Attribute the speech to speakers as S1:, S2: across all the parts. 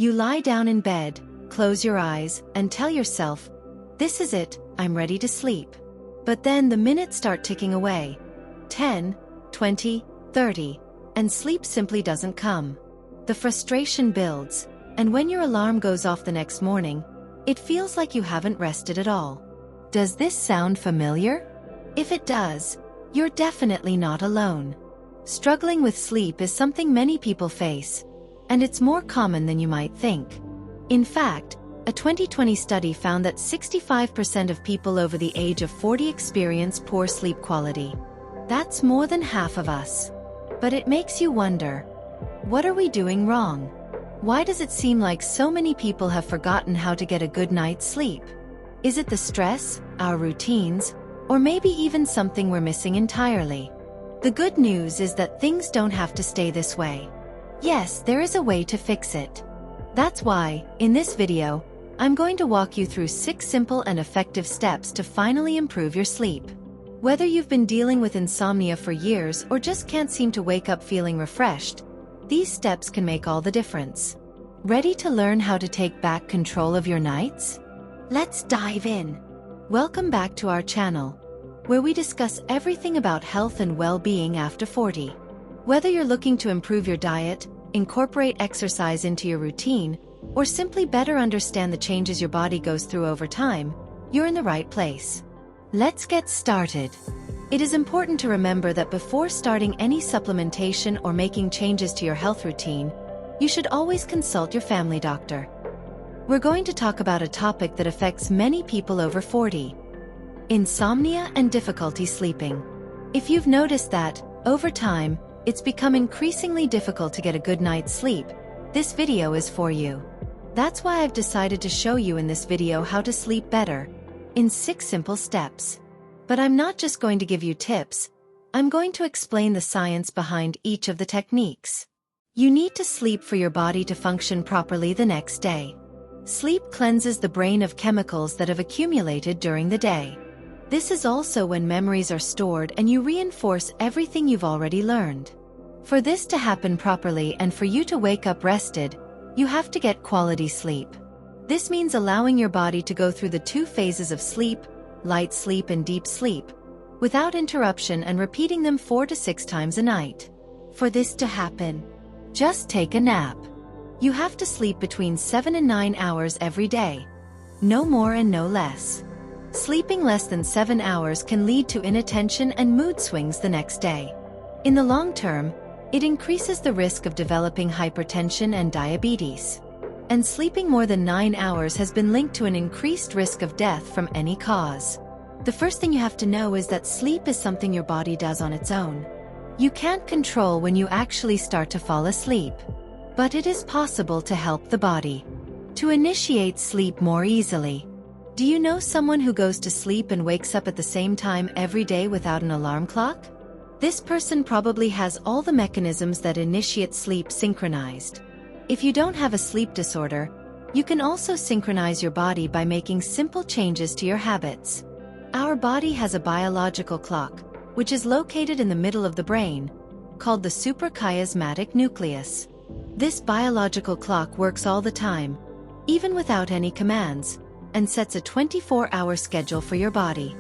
S1: You lie down in bed, close your eyes, and tell yourself, "This is it, I'm ready to sleep." But then the minutes start ticking away. 10, 20, 30, and sleep simply doesn't come. The frustration builds, and when your alarm goes off the next morning, it feels like you haven't rested at all. Does this sound familiar? If it does, you're definitely not alone. Struggling with sleep is something many people face, and it's more common than you might think. In fact, a 2020 study found that 65% of people over the age of 40 experience poor sleep quality. That's more than half of us. But it makes you wonder, what are we doing wrong? Why does it seem like so many people have forgotten how to get a good night's sleep? Is it the stress, our routines, or maybe even something we're missing entirely? The good news is that things don't have to stay this way. Yes, there is a way to fix it. That's why, in this video, I'm going to walk you through 6 simple and effective steps to finally improve your sleep. Whether you've been dealing with insomnia for years or just can't seem to wake up feeling refreshed, these steps can make all the difference. Ready to learn how to take back control of your nights? Let's dive in. Welcome back to our channel, where we discuss everything about health and well-being after 40. Whether you're looking to improve your diet, incorporate exercise into your routine, or simply better understand the changes your body goes through over time, you're in the right place. Let's get started. It is important to remember that before starting any supplementation or making changes to your health routine, you should always consult your family doctor. We're going to talk about a topic that affects many people over 40. Insomnia and difficulty sleeping. If you've noticed that, over time, it's become increasingly difficult to get a good night's sleep, this video is for you. That's why I've decided to show you in this video how to sleep better, in 6 simple steps. But I'm not just going to give you tips, I'm going to explain the science behind each of the techniques. You need to sleep for your body to function properly the next day. Sleep cleanses the brain of chemicals that have accumulated during the day. This is also when memories are stored and you reinforce everything you've already learned. For this to happen properly and for you to wake up rested, you have to get quality sleep. This means allowing your body to go through the 2 phases of sleep, light sleep and deep sleep, without interruption and repeating them 4 to 6 times a night. For this to happen, just take a nap. You have to sleep between 7 and 9 hours every day. No more and no less. Sleeping less than 7 hours can lead to inattention and mood swings the next day. In the long term, it increases the risk of developing hypertension and diabetes. And sleeping more than 9 hours has been linked to an increased risk of death from any cause. The first thing you have to know is that sleep is something your body does on its own. You can't control when you actually start to fall asleep. But it is possible to help the body to initiate sleep more easily. Do you know someone who goes to sleep and wakes up at the same time every day without an alarm clock? This person probably has all the mechanisms that initiate sleep synchronized. If you don't have a sleep disorder, you can also synchronize your body by making simple changes to your habits. Our body has a biological clock, which is located in the middle of the brain, called the suprachiasmatic nucleus. This biological clock works all the time, even without any commands, and sets a 24-hour schedule for your body.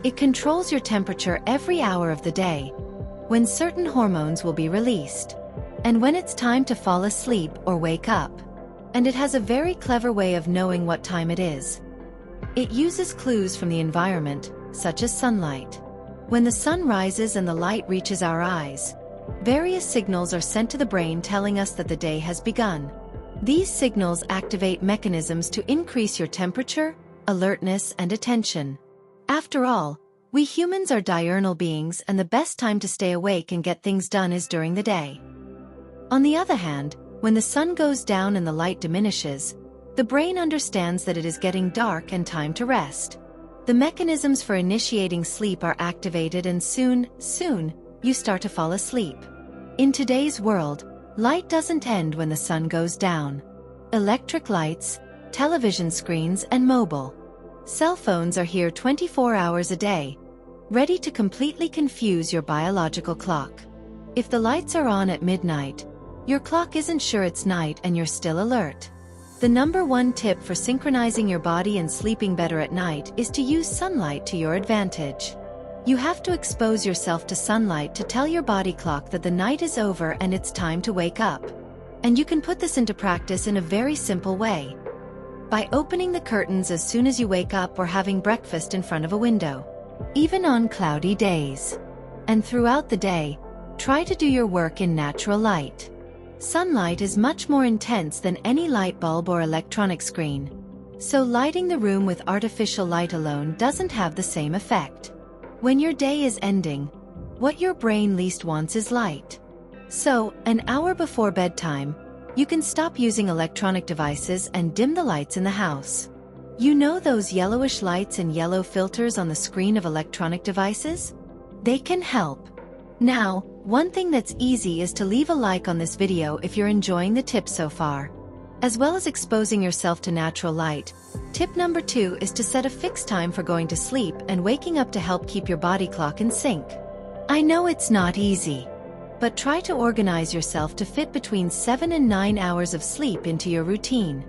S1: It controls your temperature every hour of the day, when certain hormones will be released, and when it's time to fall asleep or wake up. And it has a very clever way of knowing what time it is. It uses clues from the environment, such as sunlight. When the sun rises and the light reaches our eyes, various signals are sent to the brain telling us that the day has begun. These signals activate mechanisms to increase your temperature, alertness, and attention. After all, we humans are diurnal beings, and the best time to stay awake and get things done is during the day. On the other hand, when the sun goes down and the light diminishes, the brain understands that it is getting dark and time to rest. The mechanisms for initiating sleep are activated, and soon, you start to fall asleep. In today's world, light doesn't end when the sun goes down. Electric lights, television screens, and mobile cell phones are here 24 hours a day, ready to completely confuse your biological clock. If the lights are on at midnight, your clock isn't sure it's night and you're still alert. The #1 tip for synchronizing your body and sleeping better at night is to use sunlight to your advantage. You have to expose yourself to sunlight to tell your body clock that the night is over and it's time to wake up. And you can put this into practice in a very simple way. By opening the curtains as soon as you wake up or having breakfast in front of a window. Even on cloudy days. And throughout the day, try to do your work in natural light. Sunlight is much more intense than any light bulb or electronic screen. So lighting the room with artificial light alone doesn't have the same effect. When your day is ending, what your brain least wants is light. So, an hour before bedtime, you can stop using electronic devices and dim the lights in the house. You know those yellowish lights and yellow filters on the screen of electronic devices? They can help. Now, one thing that's easy is to leave a like on this video if you're enjoying the tips so far. As well as exposing yourself to natural light, tip #2 is to set a fixed time for going to sleep and waking up to help keep your body clock in sync. I know it's not easy, but try to organize yourself to fit between 7 and 9 hours of sleep into your routine.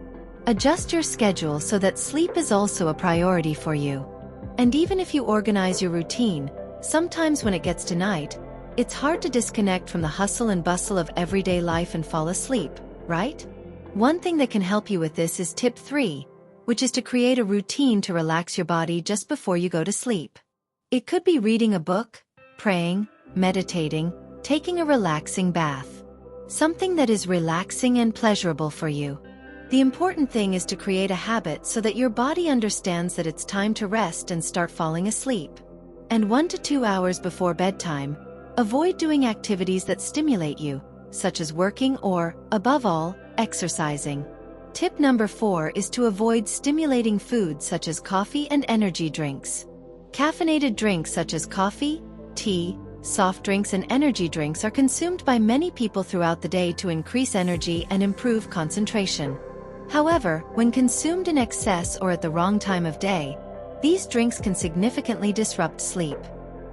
S1: Adjust your schedule so that sleep is also a priority for you. And even if you organize your routine, sometimes when it gets to night, it's hard to disconnect from the hustle and bustle of everyday life and fall asleep, right? One thing that can help you with this is tip 3, which is to create a routine to relax your body just before you go to sleep. It could be reading a book, praying, meditating, taking a relaxing bath. Something that is relaxing and pleasurable for you. The important thing is to create a habit so that your body understands that it's time to rest and start falling asleep. And 1 to 2 hours before bedtime, avoid doing activities that stimulate you, such as working or, above all, exercising. Tip #4 is to avoid stimulating foods such as coffee and energy drinks. Caffeinated drinks such as coffee, tea, soft drinks and energy drinks are consumed by many people throughout the day to increase energy and improve concentration. However, when consumed in excess or at the wrong time of day, these drinks can significantly disrupt sleep.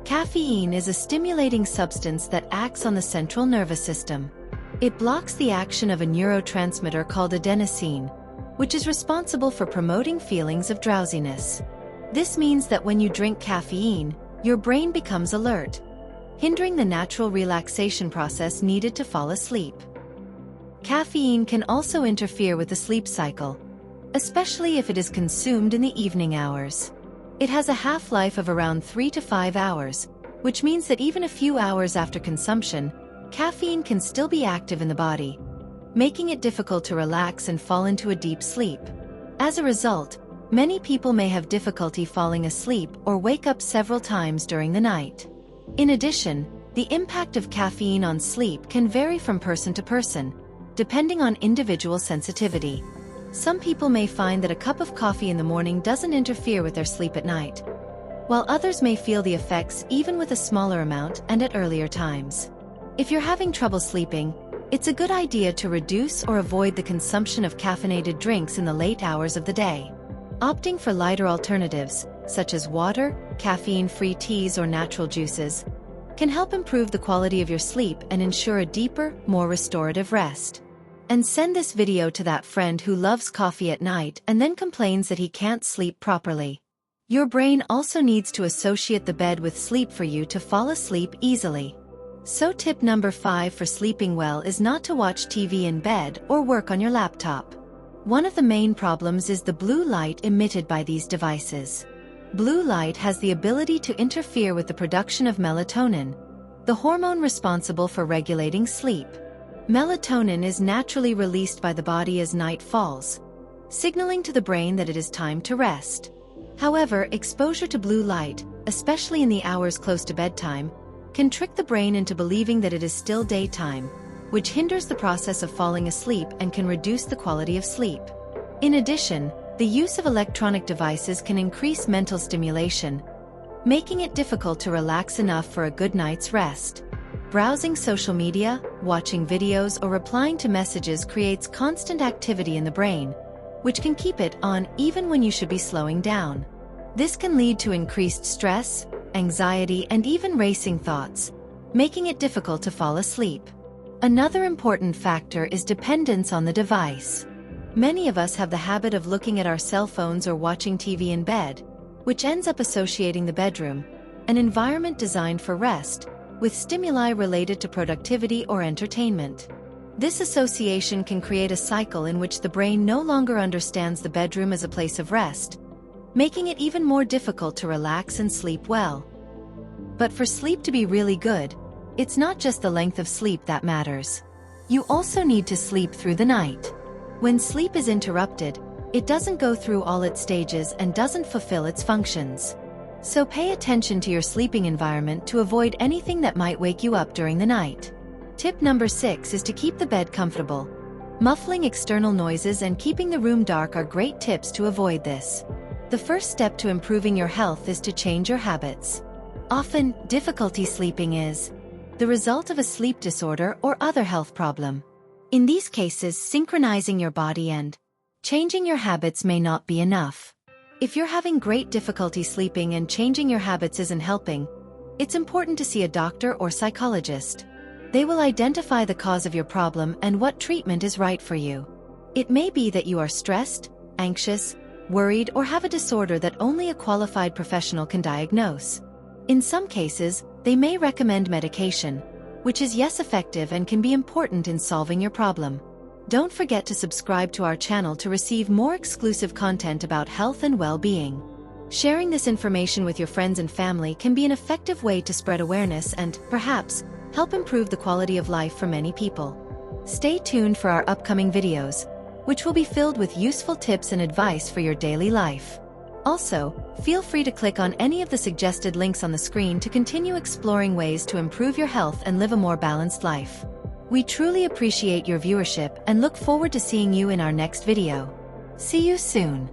S1: Caffeine is a stimulating substance that acts on the central nervous system. It blocks the action of a neurotransmitter called adenosine, which is responsible for promoting feelings of drowsiness. This means that when you drink caffeine, your brain becomes alert, hindering the natural relaxation process needed to fall asleep. Caffeine can also interfere with the sleep cycle, especially if it is consumed in the evening hours. It has a half-life of around 3 to 5 hours, which means that even a few hours after consumption, caffeine can still be active in the body, making it difficult to relax and fall into a deep sleep. As a result, many people may have difficulty falling asleep or wake up several times during the night. In addition, the impact of caffeine on sleep can vary from person to person, depending on individual sensitivity. Some people may find that a cup of coffee in the morning doesn't interfere with their sleep at night, while others may feel the effects even with a smaller amount and at earlier times. If you're having trouble sleeping, it's a good idea to reduce or avoid the consumption of caffeinated drinks in the late hours of the day. Opting for lighter alternatives, such as water, caffeine-free teas or natural juices, can help improve the quality of your sleep and ensure a deeper, more restorative rest. And send this video to that friend who loves coffee at night and then complains that he can't sleep properly. Your brain also needs to associate the bed with sleep for you to fall asleep easily. So tip #5 for sleeping well is not to watch TV in bed or work on your laptop. One of the main problems is the blue light emitted by these devices. Blue light has the ability to interfere with the production of melatonin, the hormone responsible for regulating sleep. Melatonin is naturally released by the body as night falls, signaling to the brain that it is time to rest. However, exposure to blue light, especially in the hours close to bedtime, can trick the brain into believing that it is still daytime, which hinders the process of falling asleep and can reduce the quality of sleep. In addition, the use of electronic devices can increase mental stimulation, making it difficult to relax enough for a good night's rest. Browsing social media, watching videos or replying to messages creates constant activity in the brain, which can keep it on even when you should be slowing down. This can lead to increased stress, anxiety and even racing thoughts, making it difficult to fall asleep. Another important factor is dependence on the device. Many of us have the habit of looking at our cell phones or watching TV in bed, which ends up associating the bedroom, an environment designed for rest, with stimuli related to productivity or entertainment. This association can create a cycle in which the brain no longer understands the bedroom as a place of rest, making it even more difficult to relax and sleep well. But for sleep to be really good, it's not just the length of sleep that matters. You also need to sleep through the night. When sleep is interrupted, it doesn't go through all its stages and doesn't fulfill its functions. So pay attention to your sleeping environment to avoid anything that might wake you up during the night. Tip number 6 is to keep the bed comfortable. Muffling external noises and keeping the room dark are great tips to avoid this. The first step to improving your health is to change your habits. Often, difficulty sleeping is the result of a sleep disorder or other health problem. In these cases, synchronizing your body and changing your habits may not be enough. If you're having great difficulty sleeping and changing your habits isn't helping, it's important to see a doctor or psychologist. They will identify the cause of your problem and what treatment is right for you. It may be that you are stressed, anxious, worried, or have a disorder that only a qualified professional can diagnose. In some cases, they may recommend medication, which is yes effective and can be important in solving your problem. Don't forget to subscribe to our channel to receive more exclusive content about health and well-being. Sharing this information with your friends and family can be an effective way to spread awareness and, perhaps, help improve the quality of life for many people. Stay tuned for our upcoming videos, which will be filled with useful tips and advice for your daily life. Also, feel free to click on any of the suggested links on the screen to continue exploring ways to improve your health and live a more balanced life. We truly appreciate your viewership and look forward to seeing you in our next video. See you soon.